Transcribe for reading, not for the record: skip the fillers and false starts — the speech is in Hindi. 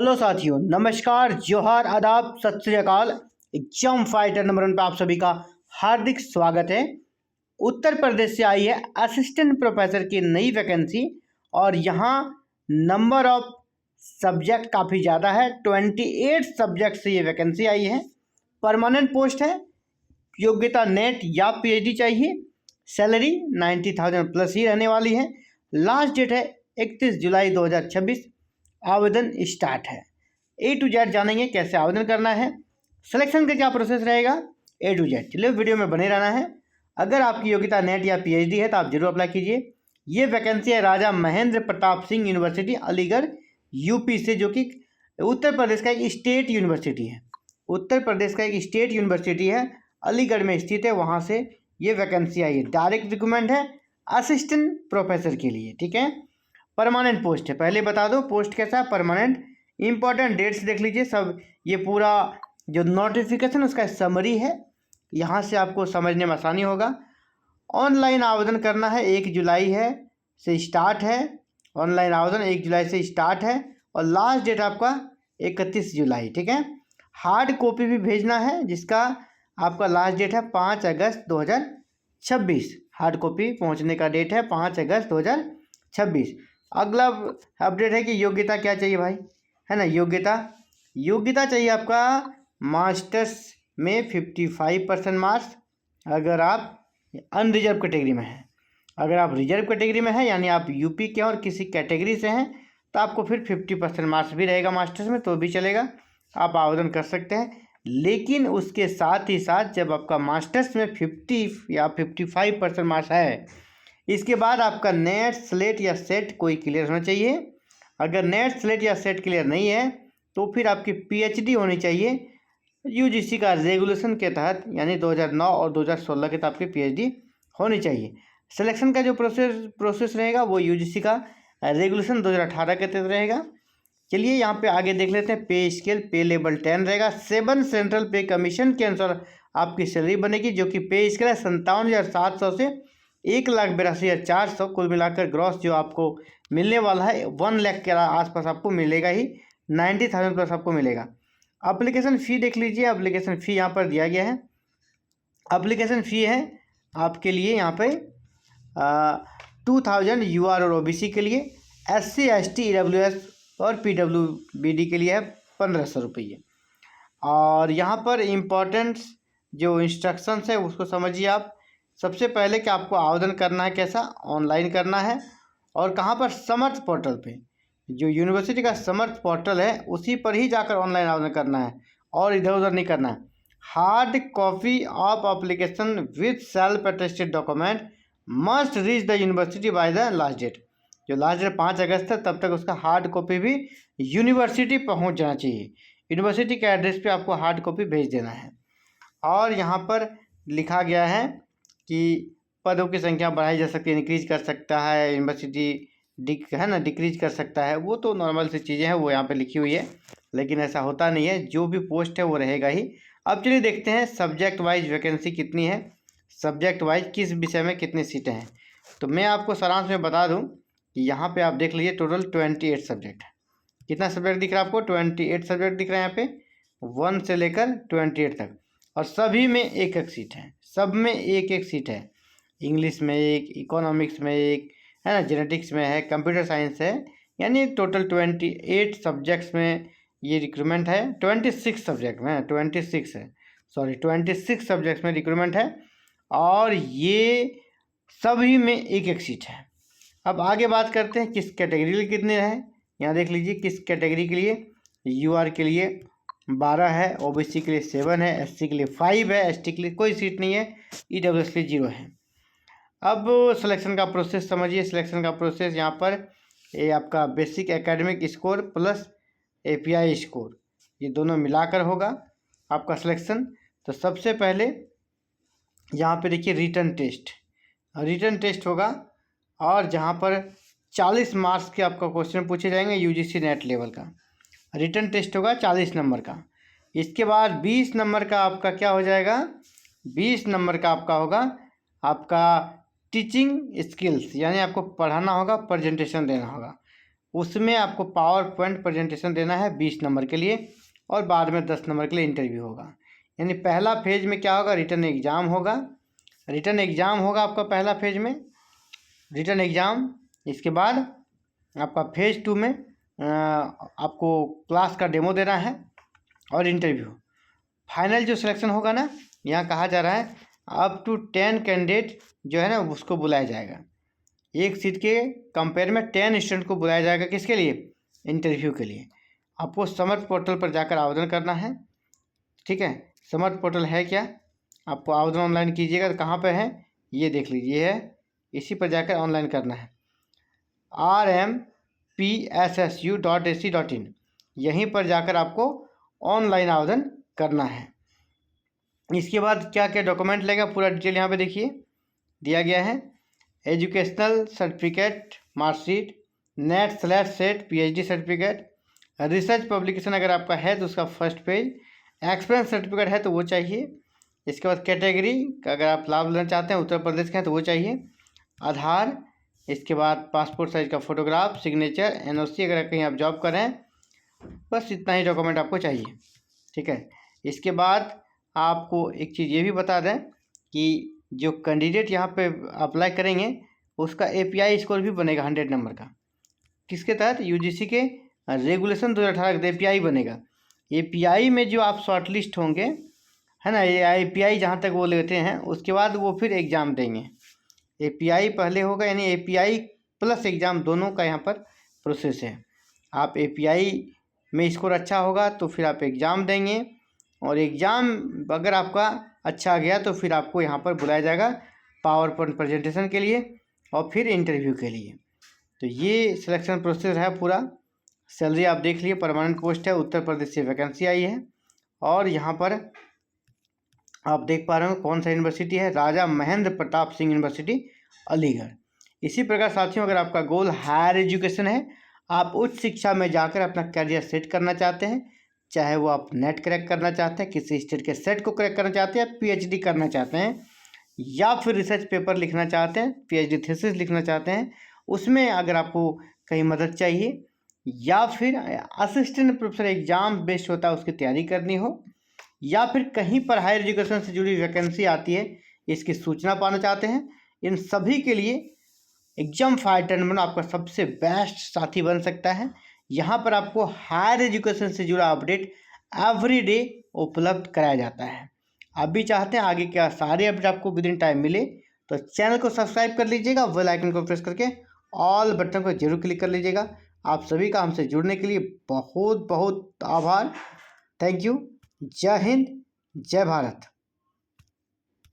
हेलो साथियों, नमस्कार, जोहार, आदाब, सत श्री अकाल। एग्जाम फाइटर नंबर 1 पे आप सभी का हार्दिक स्वागत है। उत्तर प्रदेश से आई है असिस्टेंट प्रोफेसर की नई वैकेंसी और यहाँ नंबर ऑफ सब्जेक्ट काफ़ी ज़्यादा है। 28 सब्जेक्ट से ये वैकेंसी आई है। परमानेंट पोस्ट है। योग्यता नेट या पीएचडी चाहिए। सैलरी 90,000 प्लस ही रहने वाली है। लास्ट डेट है 31 जुलाई 2026। आवेदन स्टार्ट है। A to Z जानेंगे कैसे आवेदन करना है, सिलेक्शन का क्या प्रोसेस रहेगा, A to Z। चलिए वीडियो में बने रहना है। अगर आपकी योग्यता नेट या पीएचडी है तो आप जरूर अप्लाई कीजिए। ये वैकेंसी है राजा महेंद्र प्रताप सिंह यूनिवर्सिटी अलीगढ़ यूपी से, जो कि उत्तर प्रदेश का एक स्टेट यूनिवर्सिटी है। उत्तर प्रदेश का एक स्टेट यूनिवर्सिटी है, अलीगढ़ में स्थित है। वहाँ से ये वैकेंसी आई है। डायरेक्ट रिक्रूटमेंट है असिस्टेंट प्रोफेसर के लिए, ठीक है। परमानेंट पोस्ट है। पहले बता दो पोस्ट कैसा है, परमानेंट। इंपॉर्टेंट डेट्स देख लीजिए सब। ये पूरा जो नोटिफिकेशन उसका समरी है, यहाँ से आपको समझने में आसानी होगा। ऑनलाइन आवेदन करना है, 1 जुलाई है से स्टार्ट है। ऑनलाइन आवेदन 1 जुलाई से स्टार्ट है और लास्ट डेट आपका 31 जुलाई, ठीक है। हार्ड कॉपी भी भेजना है, जिसका आपका लास्ट डेट है 5 अगस्त 2026। हार्ड कॉपी पहुँचने का डेट है 5 अगस्त 2026। अगला अपडेट है कि योग्यता क्या चाहिए भाई, है ना। योग्यता चाहिए आपका मास्टर्स में 55% मार्क्स, अगर आप अनरिजर्व कैटेगरी में हैं। अगर आप रिजर्व कैटेगरी में हैं, यानी आप यूपी के और किसी कैटेगरी से हैं, तो आपको फिर 50% मार्क्स भी रहेगा मास्टर्स में, तो भी चलेगा, आप आवेदन कर सकते हैं। लेकिन उसके साथ ही साथ जब आपका मास्टर्स में 50 या 55% मार्क्स है, इसके बाद आपका नेट स्लेट या सेट कोई क्लियर होना चाहिए। अगर नेट स्लेट या सेट क्लियर नहीं है तो फिर आपकी पीएचडी होनी चाहिए यूजीसी का रेगुलेशन के तहत, यानी 2009 और 2016 के तहत आपकी पीएचडी होनी चाहिए। सिलेक्शन का जो प्रोसेस रहेगा वो यूजीसी का रेगुलेशन 2018 के तहत रहेगा। चलिए यहाँ पे आगे देख लेते हैं। पे स्केल, पे लेवल 10 रहेगा। 7 सेंट्रल पे कमीशन के अनुसार आपकी सैलरी बनेगी, जो कि पे स्केल है 57,700 से 1,82,400। कुल मिलाकर ग्रॉस जो आपको मिलने वाला है 1 लाख के आसपास आपको मिलेगा ही। 90,000 प्लस आपको मिलेगा। एप्लीकेशन फ़ी देख लीजिए। एप्लीकेशन फ़ी यहाँ पर दिया गया है। एप्लीकेशन फ़ी है आपके लिए यहाँ पे 2,000 यूआर और ओबीसी के लिए। SC ST EWS और PWBD के लिए है 1,500 रुपये। और यहाँ पर इम्पोर्टेंट जो इंस्ट्रक्शंस है उसको समझिए आप। सबसे पहले कि आपको आवेदन करना है कैसा, ऑनलाइन करना है। और कहाँ पर, समर्थ पोर्टल पे, जो यूनिवर्सिटी का समर्थ पोर्टल है उसी पर ही जाकर ऑनलाइन आवेदन करना है और इधर उधर नहीं करना है। Hard copy of application with self attested document must reach the university by the last date. जो लास्ट डेट 5 अगस्त है, तब तक उसका हार्ड कॉपी भी यूनिवर्सिटी पहुँच जाना चाहिए। यूनिवर्सिटी के एड्रेस पे आपको हार्ड कॉपी भेज देना है। और यहाँ पर लिखा गया है कि पदों की संख्या बढ़ाई जा सकती है, इंक्रीज कर सकता है यूनिवर्सिटी, है ना, डिक्रीज कर सकता है। वो तो नॉर्मल सी चीज़ें हैं, वो यहाँ पे लिखी हुई है, लेकिन ऐसा होता नहीं है। जो भी पोस्ट है वो रहेगा ही। अब चलिए देखते हैं सब्जेक्ट वाइज वैकेंसी कितनी है, सब्जेक्ट वाइज किस विषय में कितनी सीटें हैं। तो मैं आपको सारांश में बता दूँ कि यहाँ पर आप देख लीजिए टोटल 28 सब्जेक्ट है। कितना सब्जेक्ट दिख रहा है आपको, 28 सब्जेक्ट दिख रहे हैं यहाँ पे, 1 से लेकर 28 तक। और सभी में एक एक सीट है, सब में एक एक सीट है। इंग्लिश में एक, इकोनॉमिक्स में एक, है ना, जेनेटिक्स में है, कंप्यूटर साइंस है। यानी टोटल 28 सब्जेक्ट्स में ये रिक्रूटमेंट है। 26 सब्जेक्ट में, 26 है, सॉरी 26 सब्जेक्ट्स में रिक्रूटमेंट है। और ये सभी में एक एक सीट है। अब आगे बात करते हैं किस कैटेगरी के लिए कितने हैं। यहाँ देख लीजिए किस कैटेगरी के लिए। यूआर के लिए 12 है, ओबीसी के लिए 7 है, एससी के लिए 5 है, एसटी के लिए कोई सीट नहीं है, ईडब्ल्यूएस के लिए 0 है। अब सिलेक्शन का प्रोसेस समझिए। सिलेक्शन का प्रोसेस यहाँ पर ये आपका basic academic score plus API score, ये दोनों मिलाकर होगा आपका सिलेक्शन। तो सबसे पहले यहाँ पे देखिए रिटन टेस्ट होगा, और जहाँ पर 40 मार्क्स के आपका क्वेश्चन पूछे जाएंगे यूजीसी नेट लेवल का। रिटन टेस्ट होगा 40 नंबर का। इसके बाद 20 नंबर का आपका क्या हो जाएगा, 20 नंबर का आपका होगा आपका टीचिंग स्किल्स, यानी आपको पढ़ाना होगा, प्रेजेंटेशन देना होगा। उसमें आपको पावर पॉइंट प्रेजेंटेशन देना है 20 नंबर के लिए और बाद में 10 नंबर के लिए इंटरव्यू होगा। यानी पहला फेज में क्या होगा, रिटर्न एग्ज़ाम होगा। रिटर्न एग्ज़ाम होगा आपका पहला फेज में रिटर्न एग्ज़ाम। इसके बाद आपका फेज 2 में आपको क्लास का डेमो देना है और इंटरव्यू। फाइनल जो सिलेक्शन होगा ना, यहाँ कहा जा रहा है अप टू 10 कैंडिडेट जो है ना उसको बुलाया जाएगा। एक सीट के कंपेयर में 10 स्टूडेंट को बुलाया जाएगा। किसके लिए? इंटरव्यू के लिए। आपको समर्थ पोर्टल पर जाकर आवेदन करना है। ठीक है, समर्थ पोर्टल है क्या, आपको आवेदन ऑनलाइन कीजिएगा। तो कहाँ पर है ये देख लीजिए, है इसी पर जाकर ऑनलाइन करना है rmpssu.ac.in। यहीं पर जाकर आपको ऑनलाइन आवेदन करना है। इसके बाद क्या क्या डॉक्यूमेंट लगेगा पूरा डिटेल यहाँ पे देखिए दिया गया है। Educational certificate, marksheet, NET SET PhD certificate, research publication अगर आपका है तो उसका फर्स्ट पेज, एक्सपीरियंस सर्टिफिकेट है तो वो चाहिए। इसके बाद कैटेगरी अगर आप लाभ लेना चाहते हैं उत्तर प्रदेश के हैं तो वो चाहिए, आधार, इसके बाद पासपोर्ट साइज का फ़ोटोग्राफ, सिग्नेचर, NOC अगर कहीं आप जॉब कर रहे हैं, बस इतना ही डॉक्यूमेंट आपको चाहिए। ठीक है, इसके बाद आपको एक चीज़ ये भी बता दें कि जो कैंडिडेट यहाँ पे अप्लाई करेंगे उसका API स्कोर भी बनेगा 100 नंबर का। किसके तहत? UGC के रेगुलेशन 2018 का API बनेगा। API में जो आप शॉर्टलिस्ट होंगे है ना, ये API जहाँ तक वो लेते हैं उसके बाद वो फिर एग्ज़ाम देंगे। API पहले होगा, यानी API प्लस एग्ज़ाम दोनों का यहाँ पर प्रोसेस है। आप API में स्कोर अच्छा होगा तो फिर आप एग्ज़ाम देंगे और एग्ज़ाम अगर आपका अच्छा गया तो फिर आपको यहाँ पर बुलाया जाएगा पावर पॉइंट प्रेजेंटेशन के लिए और फिर इंटरव्यू के लिए। तो ये सिलेक्शन प्रोसेस है पूरा। सैलरी आप देख लिए, परमानेंट पोस्ट है, उत्तर प्रदेश से वैकेंसी आई है और यहाँ पर आप देख पा रहे हो कौन सा यूनिवर्सिटी है, राजा महेंद्र प्रताप सिंह यूनिवर्सिटी, अलीगढ़। इसी प्रकार साथियों अगर आपका गोल हायर एजुकेशन है, आप उच्च शिक्षा में जाकर अपना करियर सेट करना चाहते हैं, चाहे वो आप नेट क्रैक करना चाहते हैं, किसी स्टेट के सेट को क्रैक करना चाहते हैं, PhD करना चाहते हैं, या फिर रिसर्च पेपर लिखना चाहते हैं, PhD थीसिस लिखना चाहते हैं, उसमें अगर आपको कहीं मदद चाहिए, या फिर असिस्टेंट प्रोफेसर एग्ज़ाम बेस्ड होता है उसकी तैयारी करनी हो, या फिर कहीं पर हायर एजुकेशन से जुड़ी वैकेंसी आती है इसकी सूचना पाना चाहते हैं, इन सभी के लिए एग्जाम फाइटर आपका सबसे बेस्ट साथी बन सकता है। यहाँ पर आपको हायर एजुकेशन से जुड़ा अपडेट एवरी डे उपलब्ध कराया जाता है। आप भी चाहते हैं आगे क्या सारे अपडेट आपको विद इन टाइम मिले तो चैनल को सब्सक्राइब कर लीजिएगा, बेल आइकन को प्रेस करके ऑल बटन को जरूर क्लिक कर लीजिएगा। आप सभी का हमसे जुड़ने के लिए बहुत बहुत आभार। Thank you. जय हिंद, जय भारत।